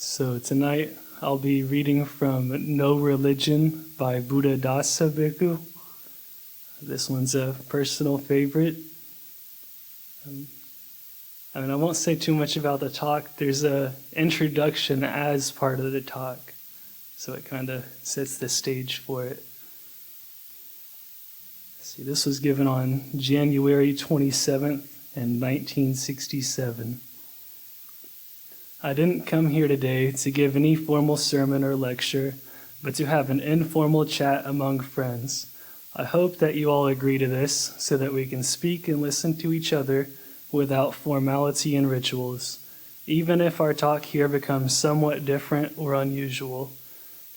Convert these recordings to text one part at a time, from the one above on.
So tonight I'll be reading from No Religion by Buddhadasa Bhikkhu. This one's a personal favorite. I won't say too much about the talk. There's an introduction as part of the talk, so it kind of sets the stage for it. See, this was given on January 27th in 1967. I didn't come here today to give any formal sermon or lecture, but to have an informal chat among friends. I hope that you all agree to this so that we can speak and listen to each other without formality and rituals, even if our talk here becomes somewhat different or unusual.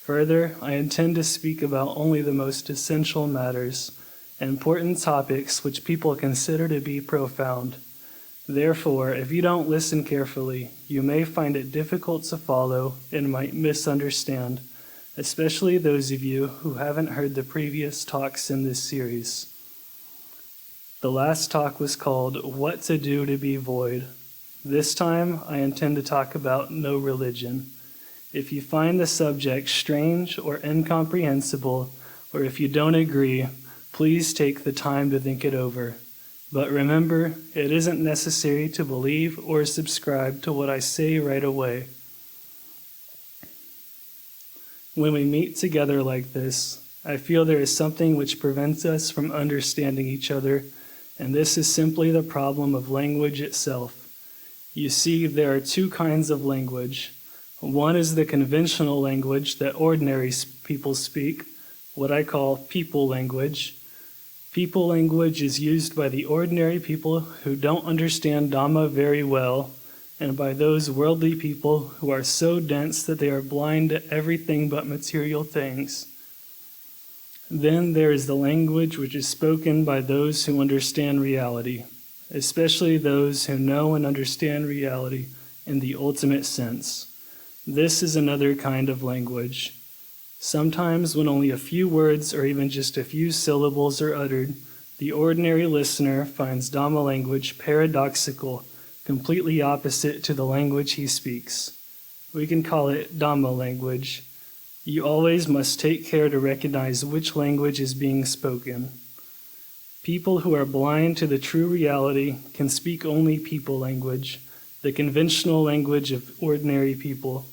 Further, I intend to speak about only the most essential matters, important topics which people consider to be profound. Therefore, if you don't listen carefully, you may find it difficult to follow and might misunderstand, especially those of you who haven't heard the previous talks in this series. The last talk was called What to Do to Be Void. This time, I intend to talk about no religion. If you find the subject strange or incomprehensible, or if you don't agree, please take the time to think it over. But remember, it isn't necessary to believe or subscribe to what I say right away. When we meet together like this, I feel there is something which prevents us from understanding each other, and this is simply the problem of language itself. You see, there are two kinds of language. One is the conventional language that ordinary people speak, what I call people language. People language is used by the ordinary people who don't understand Dhamma very well, and by those worldly people who are so dense that they are blind to everything but material things. Then there is the language which is spoken by those who understand reality, especially those who know and understand reality in the ultimate sense. This is another kind of language. Sometimes when only a few words or even just a few syllables are uttered, the ordinary listener finds Dhamma language paradoxical, completely opposite to the language he speaks. We can call it Dhamma language. You always must take care to recognize which language is being spoken. People who are blind to the true reality can speak only people language, the conventional language of ordinary people.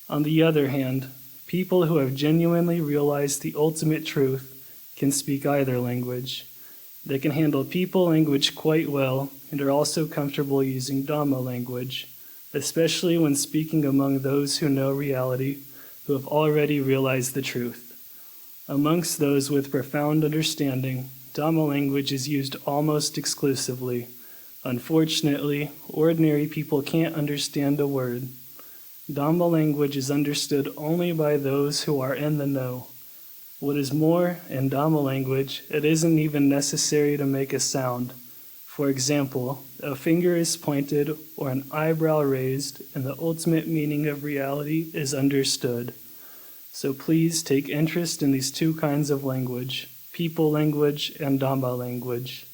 On the other hand, people who have genuinely realized the ultimate truth can speak either language. They can handle people language quite well and are also comfortable using Dhamma language, especially when speaking among those who know reality, who have already realized the truth. Amongst those with profound understanding, Dhamma language is used almost exclusively. Unfortunately, ordinary people can't understand a word. Dhamma language is understood only by those who are in the know. What is more, in Dhamma language, it isn't even necessary to make a sound. For example, a finger is pointed or an eyebrow raised, and the ultimate meaning of reality is understood. So please take interest in these two kinds of language, people language and Dhamma language.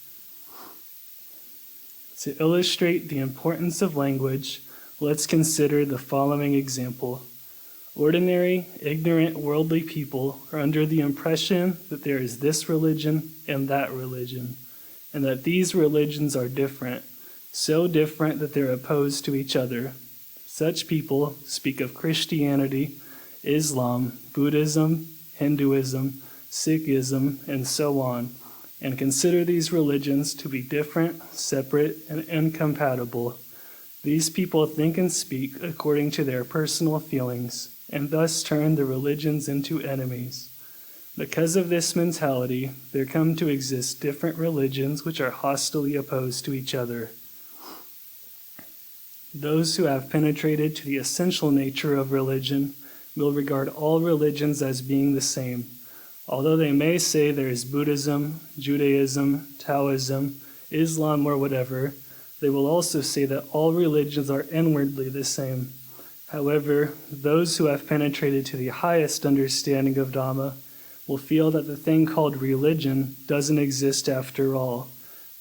To illustrate the importance of language, let's consider the following example. Ordinary, ignorant, worldly people are under the impression that there is this religion and that religion, and that these religions are different, so different that they're opposed to each other. Such people speak of Christianity, Islam, Buddhism, Hinduism, Sikhism, and so on, and consider these religions to be different, separate, and incompatible. These people think and speak according to their personal feelings, and thus turn the religions into enemies. Because of this mentality, there come to exist different religions which are hostily opposed to each other. Those who have penetrated to the essential nature of religion will regard all religions as being the same. Although they may say there is Buddhism, Judaism, Taoism, Islam, or whatever, they will also say that all religions are inwardly the same. However, those who have penetrated to the highest understanding of Dhamma will feel that the thing called religion doesn't exist after all.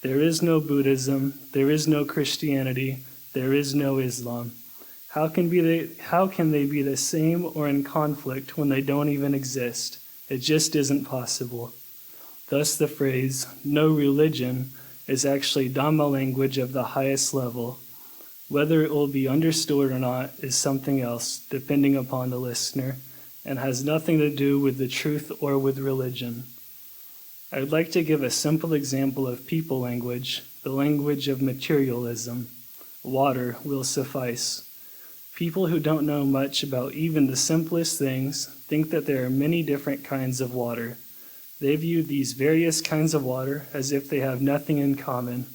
There is no Buddhism, there is no Christianity, there is no Islam. How can they be the same or in conflict when they don't even exist? It just isn't possible. Thus the phrase, no religion, is actually Dhamma language of the highest level. Whether it will be understood or not is something else, depending upon the listener, and has nothing to do with the truth or with religion. I would like to give a simple example of people language, the language of materialism. Water will suffice. People who don't know much about even the simplest things think that there are many different kinds of water. They view these various kinds of water as if they have nothing in common.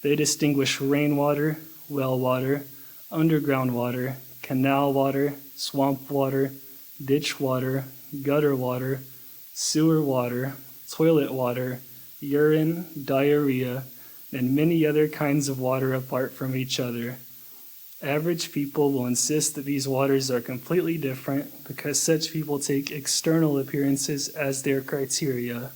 They distinguish rainwater, well water, underground water, canal water, swamp water, ditch water, gutter water, sewer water, toilet water, urine, diarrhea, and many other kinds of water apart from each other. Average people will insist that these waters are completely different because such people take external appearances as their criteria.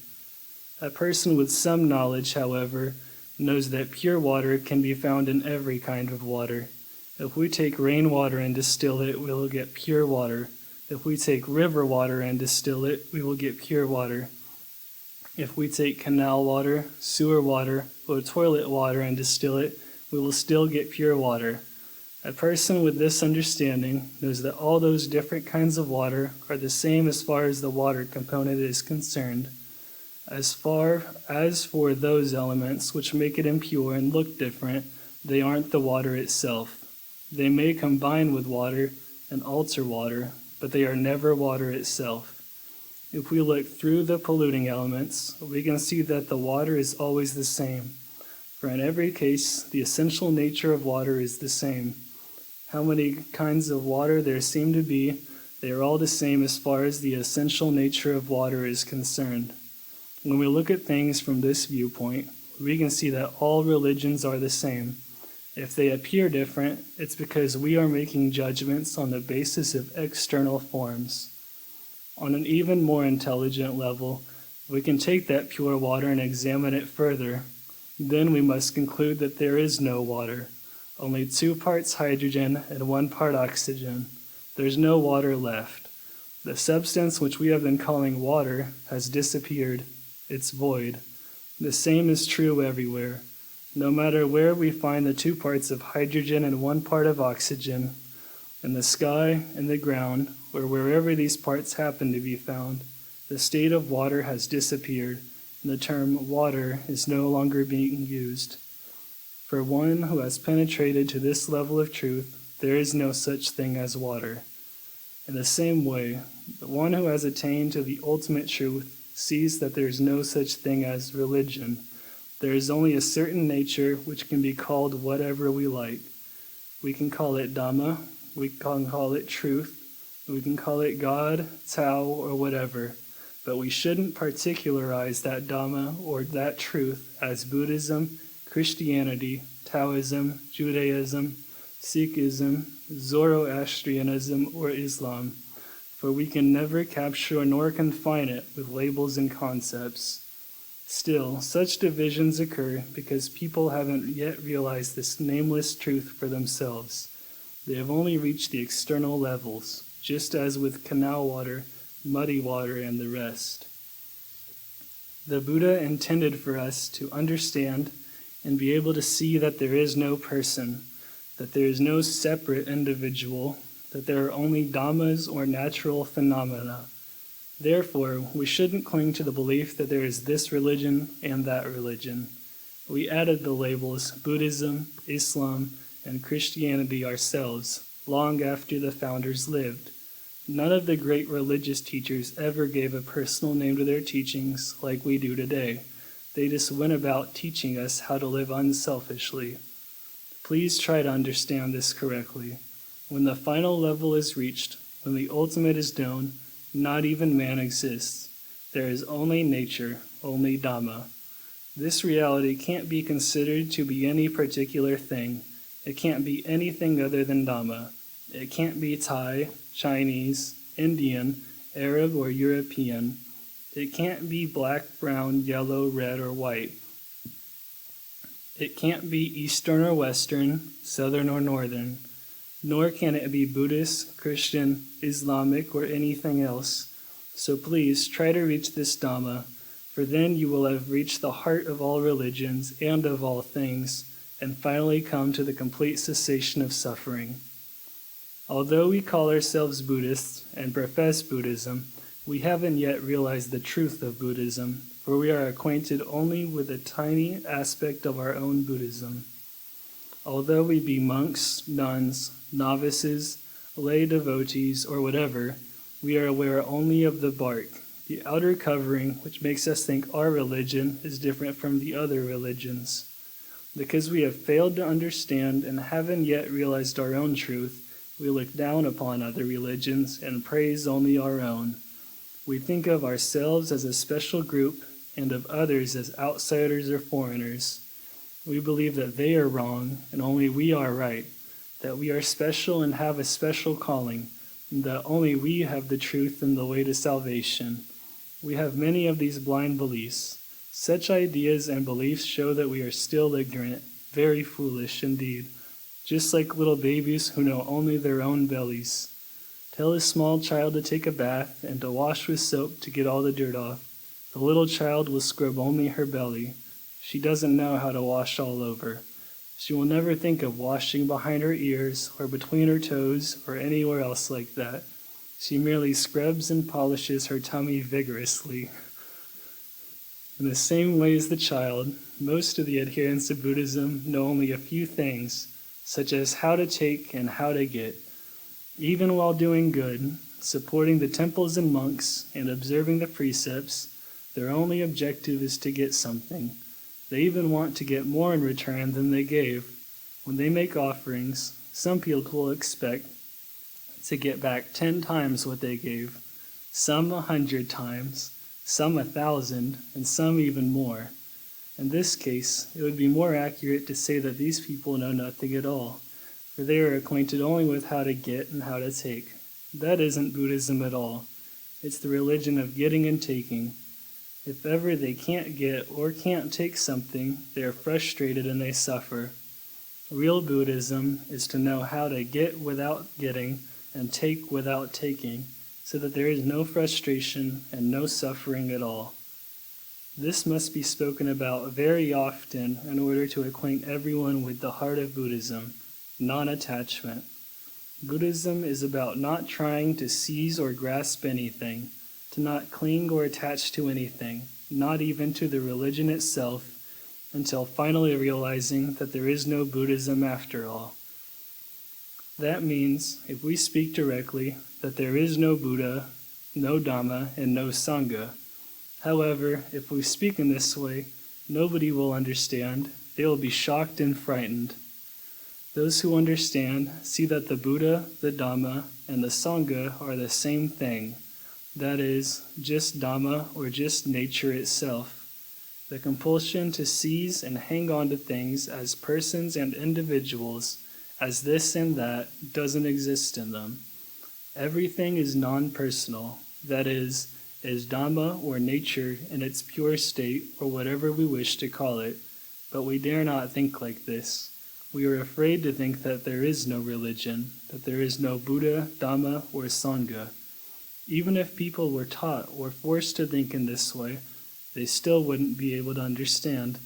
A person with some knowledge, however, knows that pure water can be found in every kind of water. If we take rainwater and distill it, we will get pure water. If we take river water and distill it, we will get pure water. If we take canal water, sewer water, or toilet water and distill it, we will still get pure water. A person with this understanding knows that all those different kinds of water are the same as far as the water component is concerned. As for those elements which make it impure and look different, they aren't the water itself. They may combine with water and alter water, but they are never water itself. If we look through the polluting elements, we can see that the water is always the same. For in every case, the essential nature of water is the same. How many kinds of water there seem to be, they are all the same as far as the essential nature of water is concerned. When we look at things from this viewpoint, we can see that all religions are the same. If they appear different, it's because we are making judgments on the basis of external forms. On an even more intelligent level, we can take that pure water and examine it further. Then we must conclude that there is no water. Only 2 parts hydrogen and 1 part oxygen. There's no water left. The substance which we have been calling water has disappeared. It's void. The same is true everywhere. No matter where we find the 2 parts of hydrogen and 1 part of oxygen, in the sky, in the ground, or wherever these parts happen to be found, the state of water has disappeared, and the term water is no longer being used. For one who has penetrated to this level of truth, there is no such thing as water. In the same way, the one who has attained to the ultimate truth sees that there is no such thing as religion. There is only a certain nature which can be called whatever we like. We can call it Dhamma, we can call it truth, we can call it God, Tao, or whatever, but we shouldn't particularize that Dhamma or that truth as Buddhism, Christianity, Taoism, Judaism, Sikhism, Zoroastrianism, or Islam, for we can never capture nor confine it with labels and concepts. Still, such divisions occur because people haven't yet realized this nameless truth for themselves. They have only reached the external levels, just as with canal water, muddy water, and the rest. The Buddha intended for us to understand and be able to see that there is no person, that there is no separate individual, that there are only dhammas or natural phenomena. Therefore, we shouldn't cling to the belief that there is this religion and that religion. We added the labels Buddhism, Islam, and Christianity ourselves, long after the founders lived. None of the great religious teachers ever gave a personal name to their teachings like we do today. They just went about teaching us how to live unselfishly. Please try to understand this correctly. When the final level is reached, when the ultimate is known, not even man exists. There is only nature, only Dhamma. This reality can't be considered to be any particular thing. It can't be anything other than Dhamma. It can't be Thai, Chinese, Indian, Arab, or European. It can't be black, brown, yellow, red, or white. It can't be Eastern or Western, Southern or Northern. nor can it be Buddhist, Christian, Islamic, or anything else. So please try to reach this Dhamma, for then you will have reached the heart of all religions and of all things, and finally come to the complete cessation of suffering. Although we call ourselves Buddhists and profess Buddhism, we haven't yet realized the truth of Buddhism, for we are acquainted only with a tiny aspect of our own Buddhism. Although we be monks, nuns, novices, lay devotees, or whatever, we are aware only of the bark, the outer covering, which makes us think our religion is different from the other religions. Because we have failed to understand and haven't yet realized our own truth, we look down upon other religions and praise only our own. We think of ourselves as a special group and of others as outsiders or foreigners. We believe that they are wrong and only we are right, that we are special and have a special calling, and that only we have the truth and the way to salvation. We have many of these blind beliefs. Such ideas and beliefs show that we are still ignorant, very foolish indeed, just like little babies who know only their own bellies. Tell a small child to take a bath and to wash with soap to get all the dirt off. The little child will scrub only her belly. She doesn't know how to wash all over. She will never think of washing behind her ears or between her toes or anywhere else like that. She merely scrubs and polishes her tummy vigorously. In the same way as the child, most of the adherents of Buddhism know only a few things, such as how to take and how to get. Even while doing good, supporting the temples and monks, and observing the precepts, their only objective is to get something. They even want to get more in return than they gave. When they make offerings, some people expect to get back 10 times what they gave, some 100 times, some 1,000, and some even more. In this case, it would be more accurate to say that these people know nothing at all, for they are acquainted only with how to get and how to take. That isn't Buddhism at all. It's the religion of getting and taking. If ever they can't get or can't take something, they are frustrated and they suffer. Real Buddhism is to know how to get without getting and take without taking, so that there is no frustration and no suffering at all. This must be spoken about very often in order to acquaint everyone with the heart of Buddhism, non-attachment. Buddhism is about not trying to seize or grasp anything, to not cling or attach to anything, not even to the religion itself, until finally realizing that there is no Buddhism after all. That means, if we speak directly, that there is no Buddha, no Dhamma, and no Sangha. However, if we speak in this way, nobody will understand. They will be shocked and frightened. Those who understand see that the Buddha, the Dhamma, and the Sangha are the same thing. That is, just Dhamma or just nature itself. The compulsion to seize and hang on to things as persons and individuals, as this and that, doesn't exist in them. Everything is non-personal, that is Dhamma or nature in its pure state, or whatever we wish to call it, but we dare not think like this. We are afraid to think that there is no religion, that there is no Buddha, Dhamma, or Sangha. Even if people were taught or forced to think in this way, they still wouldn't be able to understand.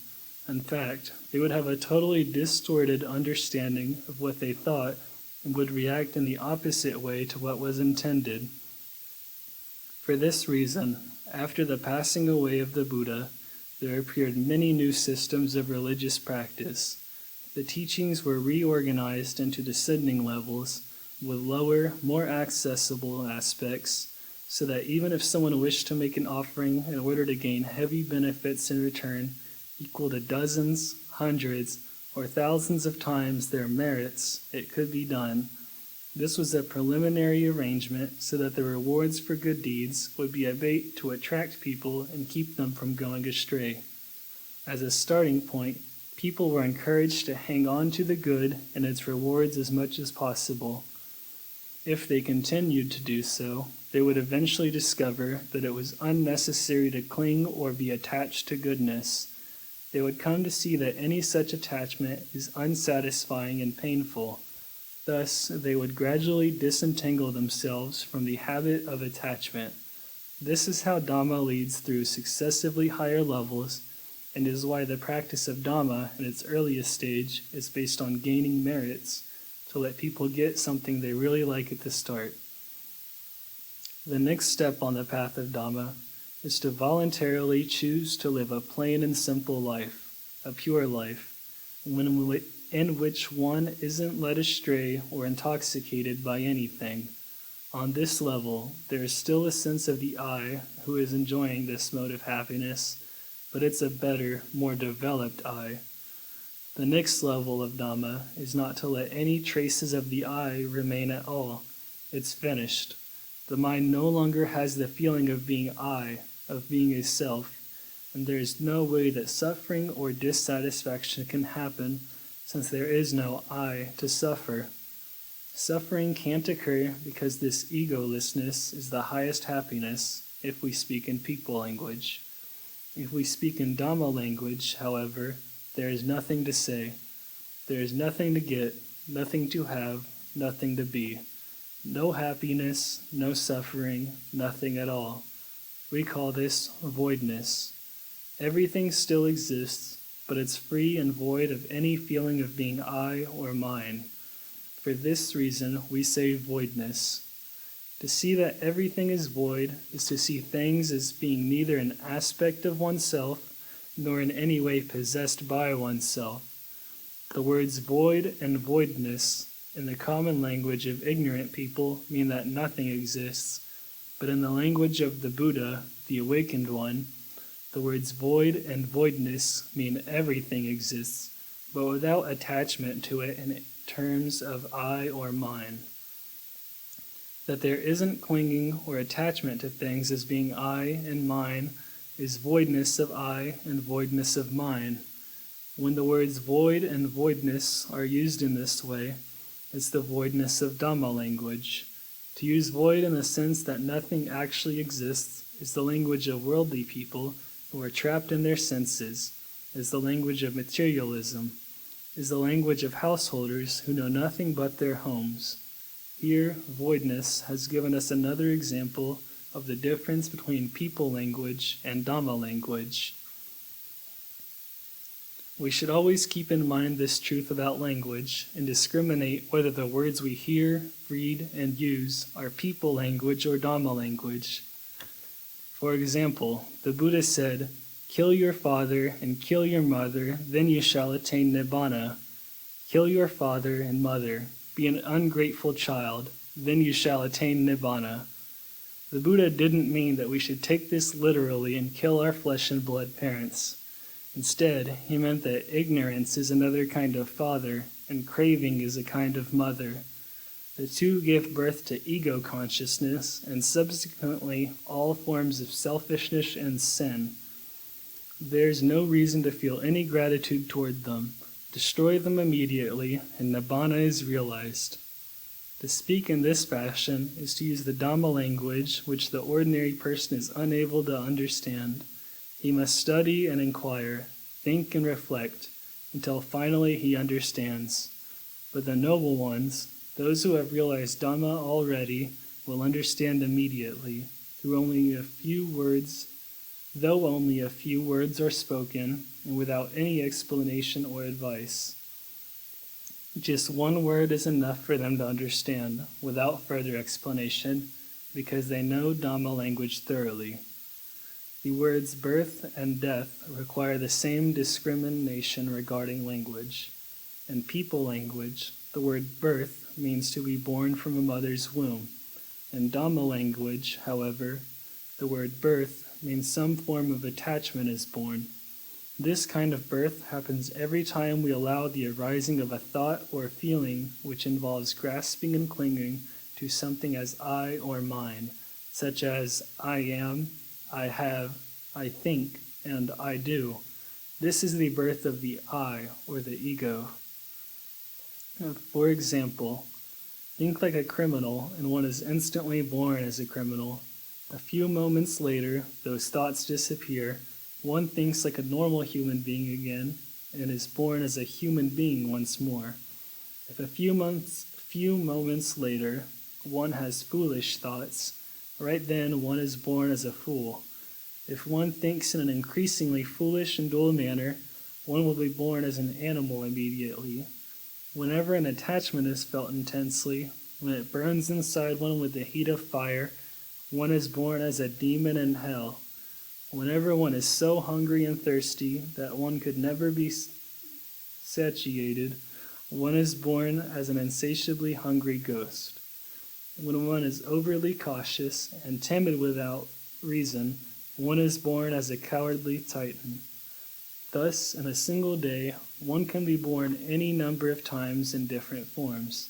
In fact, they would have a totally distorted understanding of what they thought and would react in the opposite way to what was intended. For this reason, after the passing away of the Buddha, there appeared many new systems of religious practice. The teachings were reorganized into descending levels with lower, more accessible aspects, so that even if someone wished to make an offering in order to gain heavy benefits in return, equal to dozens, hundreds, or thousands of times their merits, it could be done. This was a preliminary arrangement so that the rewards for good deeds would be a bait to attract people and keep them from going astray. As a starting point, people were encouraged to hang on to the good and its rewards as much as possible. If they continued to do so, they would eventually discover that it was unnecessary to cling or be attached to goodness. They would come to see that any such attachment is unsatisfying and painful. Thus, they would gradually disentangle themselves from the habit of attachment. This is how Dhamma leads through successively higher levels, and is why the practice of Dhamma in its earliest stage is based on gaining merits to let people get something they really like at the start. The next step on the path of Dhamma is to voluntarily choose to live a plain and simple life, a pure life, in which one isn't led astray or intoxicated by anything. On this level, there is still a sense of the I who is enjoying this mode of happiness, but it's a better, more developed I. The next level of Dhamma is not to let any traces of the I remain at all. It's finished. The mind no longer has the feeling of being I, of being a self, and there is no way that suffering or dissatisfaction can happen, since there is no I to suffer. Suffering can't occur because this egolessness is the highest happiness, if we speak in people language. If we speak in Dhamma language, however, there is nothing to say. There is nothing to get, nothing to have, nothing to be. No happiness, no suffering, nothing at all. We call this voidness. Everything still exists, but it's free and void of any feeling of being I or mine. For this reason, we say voidness. To see that everything is void is to see things as being neither an aspect of oneself nor in any way possessed by oneself. The words void and voidness in the common language of ignorant people mean that nothing exists, but in the language of the Buddha, the awakened one, the words void and voidness mean everything exists, but without attachment to it in terms of I or mine. That there isn't clinging or attachment to things as being I and mine is voidness of I and voidness of mine. When the words void and voidness are used in this way, it's the voidness of Dhamma language. To use void in the sense that nothing actually exists is the language of worldly people who are trapped in their senses, is the language of materialism, is the language of householders who know nothing but their homes. Here, voidness has given us another example of the difference between people language and Dhamma language. We should always keep in mind this truth about language and discriminate whether the words we hear, read, and use are people language or Dhamma language. For example, the Buddha said, "Kill your father and kill your mother, then you shall attain Nibbana. Kill your father and mother. Be an ungrateful child, then you shall attain Nibbana." The Buddha didn't mean that we should take this literally and kill our flesh and blood parents. Instead, he meant that ignorance is another kind of father, and craving is a kind of mother. The two give birth to ego consciousness, and subsequently all forms of selfishness and sin. There's no reason to feel any gratitude toward them. Destroy them immediately, and Nibbana is realized. To speak in this fashion is to use the Dhamma language which the ordinary person is unable to understand. He must study and inquire, think and reflect, until finally he understands. But the noble ones, those who have realized Dhamma already, will understand immediately, though only a few words are spoken, and without any explanation or advice. Just one word is enough for them to understand, without further explanation, because they know Dhamma language thoroughly. The words birth and death require the same discrimination regarding language. In people language, the word birth means to be born from a mother's womb. In Dhamma language, however, the word birth means some form of attachment is born. This kind of birth happens every time we allow the arising of a thought or feeling which involves grasping and clinging to something as I or mine, such as I am, I have, I think, and I do. This is the birth of the I, or the ego. For example, think like a criminal, and one is instantly born as a criminal. A few moments later, those thoughts disappear. One thinks like a normal human being again, and is born as a human being once more. If a few few moments later, one has foolish thoughts. Right then, one is born as a fool. If one thinks in an increasingly foolish and dull manner, one will be born as an animal immediately. Whenever an attachment is felt intensely, when it burns inside one with the heat of fire, one is born as a demon in hell. Whenever one is so hungry and thirsty that one could never be satiated, one is born as an insatiably hungry ghost. When one is overly cautious and timid without reason, one is born as a cowardly Titan. Thus, in a single day, one can be born any number of times in different forms.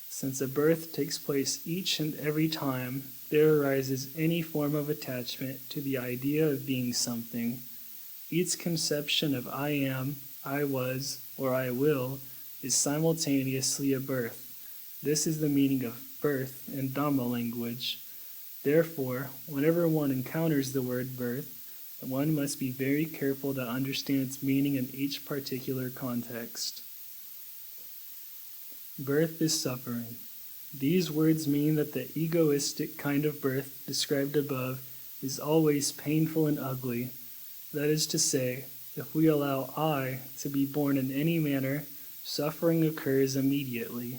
Since a birth takes place each and every time, there arises any form of attachment to the idea of being something. Each conception of I am, I was, or I will is simultaneously a birth. This is the meaning of birth in Dhamma language. Therefore, whenever one encounters the word birth, one must be very careful to understand its meaning in each particular context. Birth is suffering. These words mean that the egoistic kind of birth described above is always painful and ugly. That is to say, if we allow I to be born in any manner, suffering occurs immediately.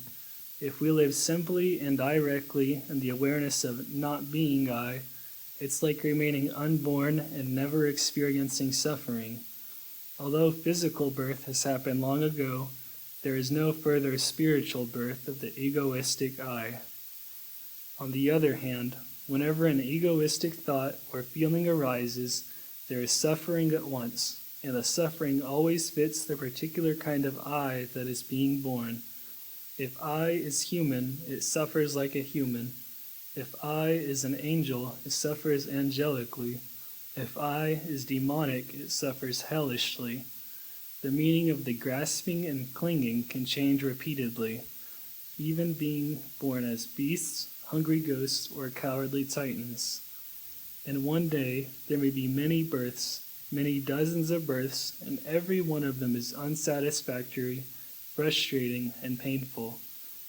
If we live simply and directly in the awareness of not being I, it's like remaining unborn and never experiencing suffering. Although physical birth has happened long ago, there is no further spiritual birth of the egoistic I. On the other hand, whenever an egoistic thought or feeling arises, there is suffering at once, and the suffering always fits the particular kind of I that is being born. If I is human, it suffers like a human. If I is an angel, it suffers angelically. If I is demonic, it suffers hellishly. The meaning of the grasping and clinging can change repeatedly, even being born as beasts, hungry ghosts, or cowardly titans. In one day, there may be many births, many dozens of births, and every one of them is unsatisfactory, frustrating, and painful.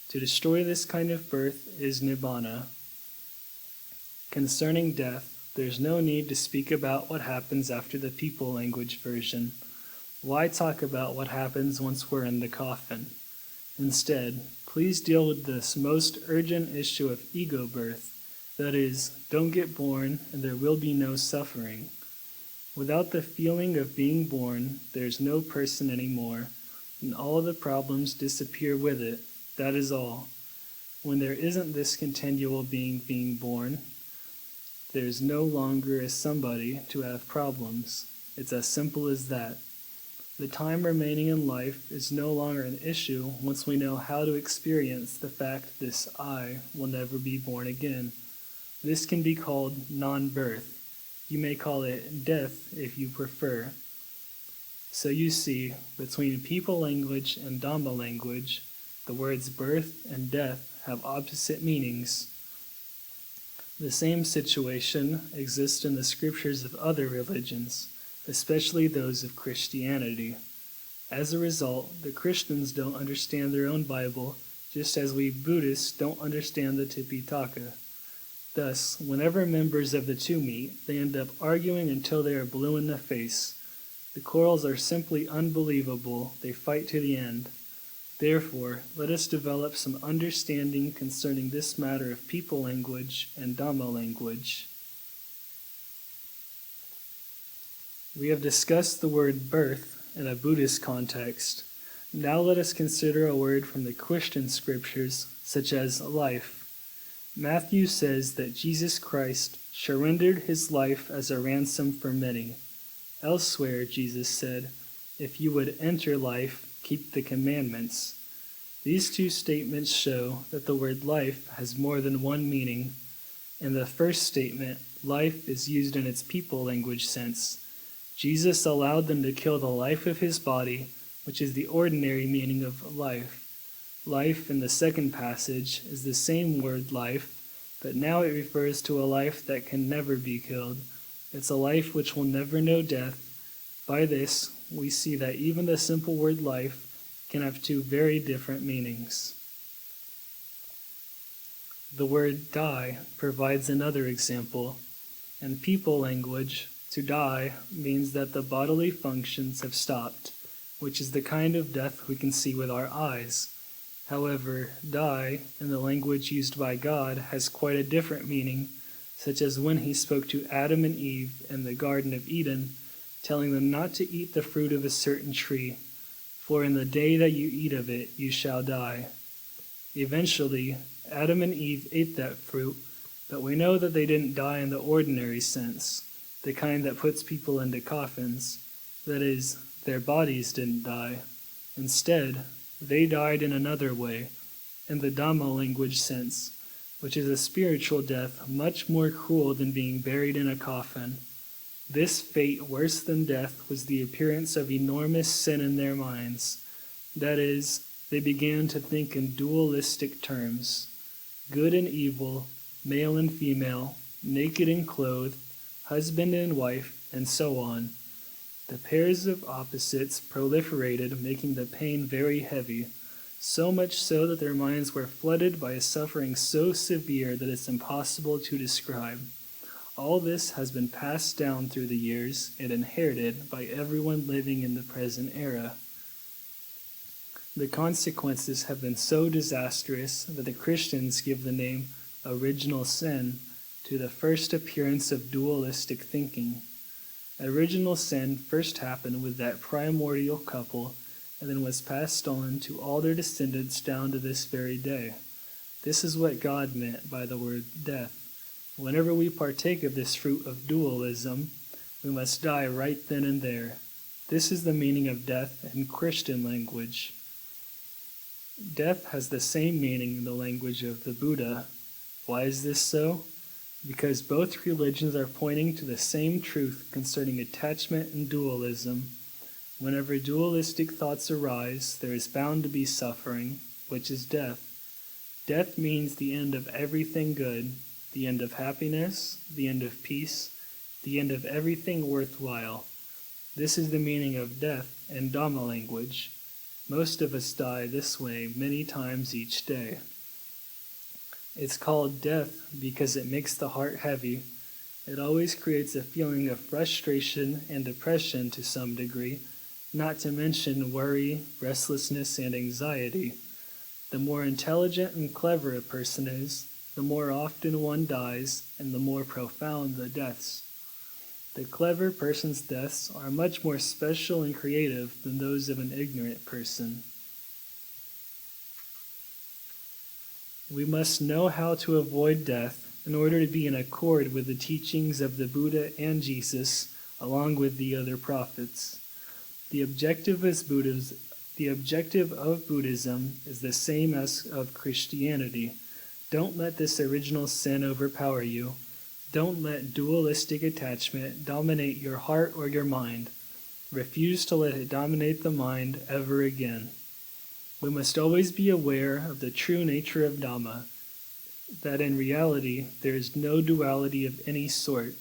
To destroy this kind of birth is nibbana. Concerning death, there's no need to speak about what happens after the people language version. Why talk about what happens once we're in the coffin? Instead, please deal with this most urgent issue of ego birth. That is, don't get born and there will be no suffering. Without the feeling of being born, there's no person anymore, and all of the problems disappear with it. That is all. When there isn't this continual being born, there's no longer a somebody to have problems. It's as simple as that. The time remaining in life is no longer an issue once we know how to experience the fact this I will never be born again. This can be called non-birth. You may call it death if you prefer. So you see, between people language and Dhamma language, the words birth and death have opposite meanings. The same situation exists in the scriptures of other religions, especially those of Christianity. As a result, the Christians don't understand their own Bible, just as we Buddhists don't understand the Tipitaka. Thus, whenever members of the two meet, they end up arguing until they are blue in the face. The quarrels are simply unbelievable. They fight to the end. Therefore, let us develop some understanding concerning this matter of people language and Dhamma language. We have discussed the word birth in a Buddhist context. Now let us consider a word from the Christian scriptures, such as life. Matthew says that Jesus Christ surrendered his life as a ransom for many. Elsewhere, Jesus said, "If you would enter life, keep the commandments." These two statements show that the word life has more than one meaning. In the first statement, life is used in its people language sense. Jesus allowed them to kill the life of his body, which is the ordinary meaning of life. Life in the second passage is the same word life, but now it refers to a life that can never be killed. It's a life which will never know death. By this, we see that even the simple word life can have two very different meanings. The word die provides another example. In people language, to die means that the bodily functions have stopped, which is the kind of death we can see with our eyes. However, die, in the language used by God, has quite a different meaning, such as when he spoke to Adam and Eve in the Garden of Eden, telling them not to eat the fruit of a certain tree, for in the day that you eat of it, you shall die. Eventually, Adam and Eve ate that fruit, but we know that they didn't die in the ordinary sense, the kind that puts people into coffins. That is, their bodies didn't die. Instead, they died in another way, in the dhamma language sense, which is a spiritual death much more cruel than being buried in a coffin. This fate, worse than death, was the appearance of enormous sin in their minds. That is, they began to think in dualistic terms: good and evil, male and female, naked and clothed, husband and wife, and so on. The pairs of opposites proliferated, making the pain very heavy, so much so that their minds were flooded by a suffering so severe that it's impossible to describe. All this has been passed down through the years and inherited by everyone living in the present era. The consequences have been so disastrous that the Christians give the name original sin to the first appearance of dualistic thinking. Original sin first happened with that primordial couple and then was passed on to all their descendants down to this very day. This is what God meant by the word death. Whenever we partake of this fruit of dualism, we must die right then and there. This is the meaning of death in Christian language. Death has the same meaning in the language of the Buddha. Why is this so? Because both religions are pointing to the same truth concerning attachment and dualism. Whenever dualistic thoughts arise, there is bound to be suffering, which is death. Death means the end of everything good, the end of happiness, the end of peace, the end of everything worthwhile. This is the meaning of death in Dhamma language. Most of us die this way many times each day. It's called death because it makes the heart heavy. It always creates a feeling of frustration and depression to some degree, not to mention worry, restlessness, and anxiety. The more intelligent and clever a person is, the more often one dies, and the more profound the deaths. The clever person's deaths are much more special and creative than those of an ignorant person. We must know how to avoid death in order to be in accord with the teachings of the Buddha and Jesus, along with the other prophets. The objective of Buddhism is the same as of Christianity. Don't let this original sin overpower you. Don't let dualistic attachment dominate your heart or your mind. Refuse to let it dominate the mind ever again. We must always be aware of the true nature of Dhamma, that in reality there is no duality of any sort,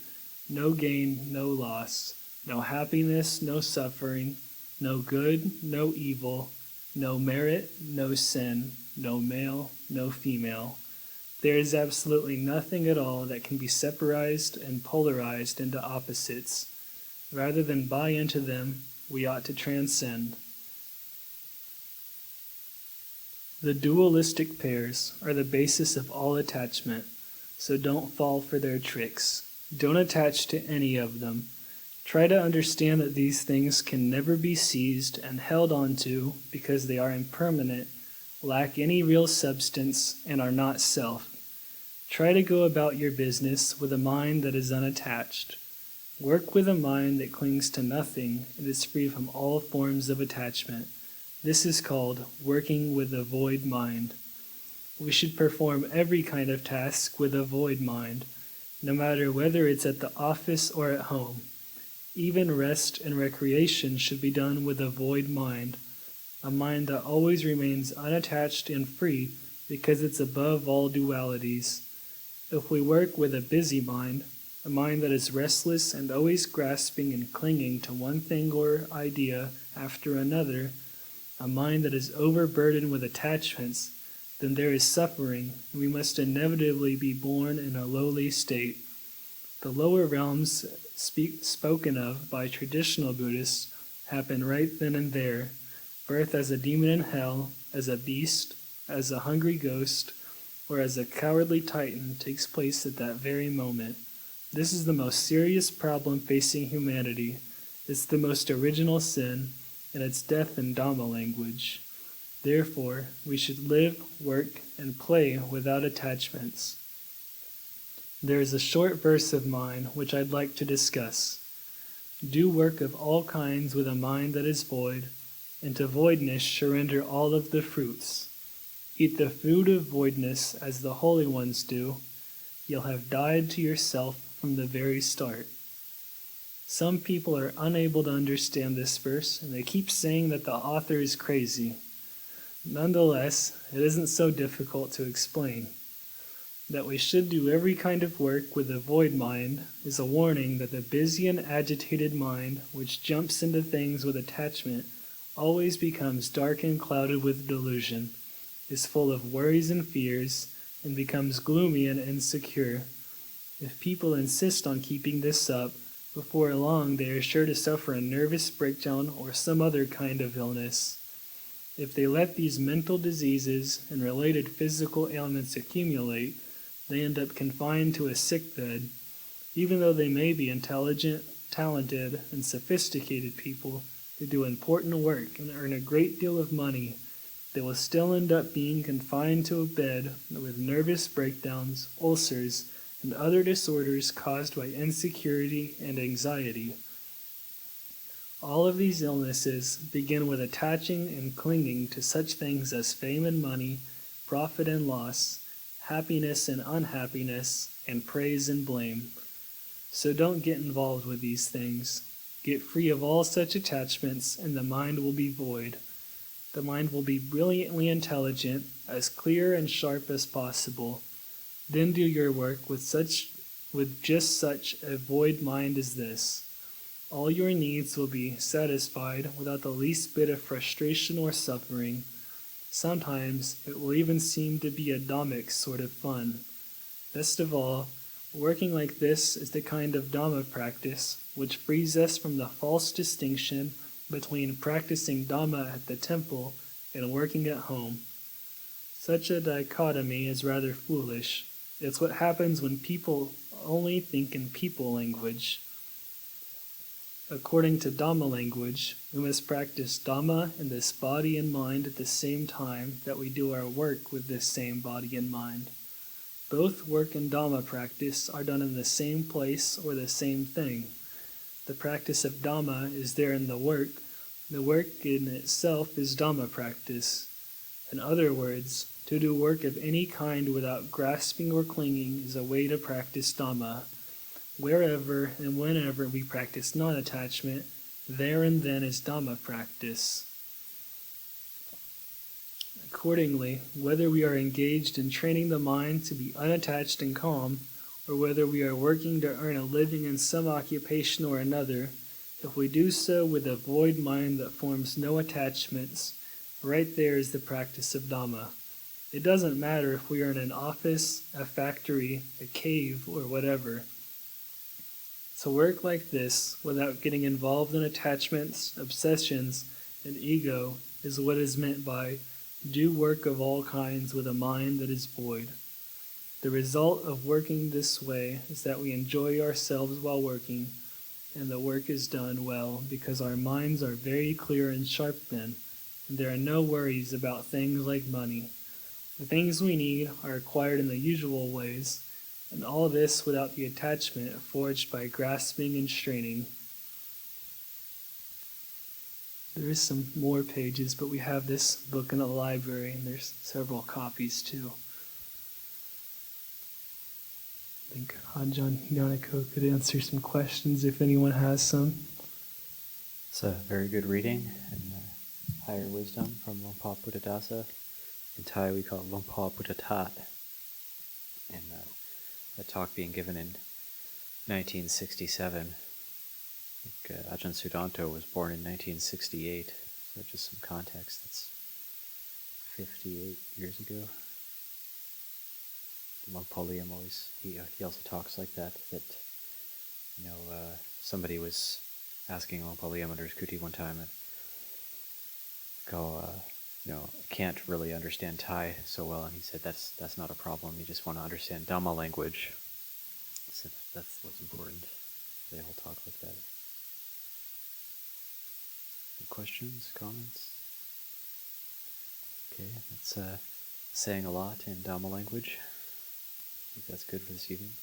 no gain, no loss, no happiness, no suffering, no good, no evil, no merit, no sin, no male, no female. There is absolutely nothing at all that can be separated and polarized into opposites. Rather than buy into them, we ought to transcend. The dualistic pairs are the basis of all attachment, so don't fall for their tricks. Don't attach to any of them. Try to understand that these things can never be seized and held onto because they are impermanent, lack any real substance, and are not self. Try to go about your business with a mind that is unattached. Work with a mind that clings to nothing and is free from all forms of attachment. This is called working with a void mind. We should perform every kind of task with a void mind, no matter whether it's at the office or at home. Even rest and recreation should be done with a void mind, a mind that always remains unattached and free because it's above all dualities. If we work with a busy mind, a mind that is restless and always grasping and clinging to one thing or idea after another, a mind that is overburdened with attachments, then there is suffering, and we must inevitably be born in a lowly state. The lower realms spoken of by traditional Buddhists happen right then and there. Birth as a demon in hell, as a beast, as a hungry ghost, or as a cowardly titan takes place at that very moment. This is the most serious problem facing humanity. It's the most original sin, and it's death in Dhamma language. Therefore, we should live, work, and play without attachments. There is a short verse of mine which I'd like to discuss. Do work of all kinds with a mind that is void, and to voidness surrender all of the fruits. Eat the food of voidness as the holy ones do. You'll have died to yourself from the very start. Some people are unable to understand this verse, and they keep saying that the author is crazy. Nonetheless, it isn't so difficult to explain. That we should do every kind of work with a void mind is a warning that the busy and agitated mind, which jumps into things with attachment, always becomes dark and clouded with delusion, is full of worries and fears, and becomes gloomy and insecure. If people insist on keeping this up, before long they are sure to suffer a nervous breakdown or some other kind of illness. If they let these mental diseases and related physical ailments accumulate, they end up confined to a sick bed. Even though they may be intelligent, talented, and sophisticated people who do important work and earn a great deal of money, they will still end up being confined to a bed with nervous breakdowns, ulcers, and other disorders caused by insecurity and anxiety. All of these illnesses begin with attaching and clinging to such things as fame and money, profit and loss, happiness and unhappiness, and praise and blame. So don't get involved with these things. Get free of all such attachments, and the mind will be void. The mind will be brilliantly intelligent, as clear and sharp as possible. Then do your work with just such a void mind as this. All your needs will be satisfied without the least bit of frustration or suffering. Sometimes it will even seem to be a dhammic sort of fun. Best of all, working like this is the kind of Dhamma practice which frees us from the false distinction between practicing Dhamma at the temple and working at home. Such a dichotomy is rather foolish. It's what happens when people only think in people language. According to Dhamma language, we must practice Dhamma in this body and mind at the same time that we do our work with this same body and mind. Both work and Dhamma practice are done in the same place or the same thing. The practice of Dhamma is there in the work. The work in itself is Dhamma practice. In other words, to do work of any kind without grasping or clinging is a way to practice Dhamma. Wherever and whenever we practice non-attachment, there and then is Dhamma practice. Accordingly, whether we are engaged in training the mind to be unattached and calm, or whether we are working to earn a living in some occupation or another, if we do so with a void mind that forms no attachments, right there is the practice of Dhamma. It doesn't matter if we are in an office, a factory, a cave, or whatever. To work like this, without getting involved in attachments, obsessions, and ego, is what is meant by do work of all kinds with a mind that is void. The result of working this way is that we enjoy ourselves while working, and the work is done well because our minds are very clear and sharp then, and there are no worries about things like money. The things we need are acquired in the usual ways, and all this without the attachment forged by grasping and straining. There is some more pages, but we have this book in the library, and there's several copies too. I think Ajahn Yanako could answer some questions if anyone has some. It's a very good reading and higher wisdom from Longpa Buddhadasa. In Thai we call it Longpa Buddhatat. And a talk being given in 1967. I think Ajahn Sudanto was born in 1968, so just some context, that's 58 years ago. Longpa Liam always, he also talks like that, somebody was asking Longpa Liam under his kuti one time, I can't really understand Thai so well, and he said that's not a problem. You just want to understand Dhamma language. He said that's what's important. They all talk like that. Any questions, comments? Okay, that's saying a lot in Dhamma language. I think that's good for this evening.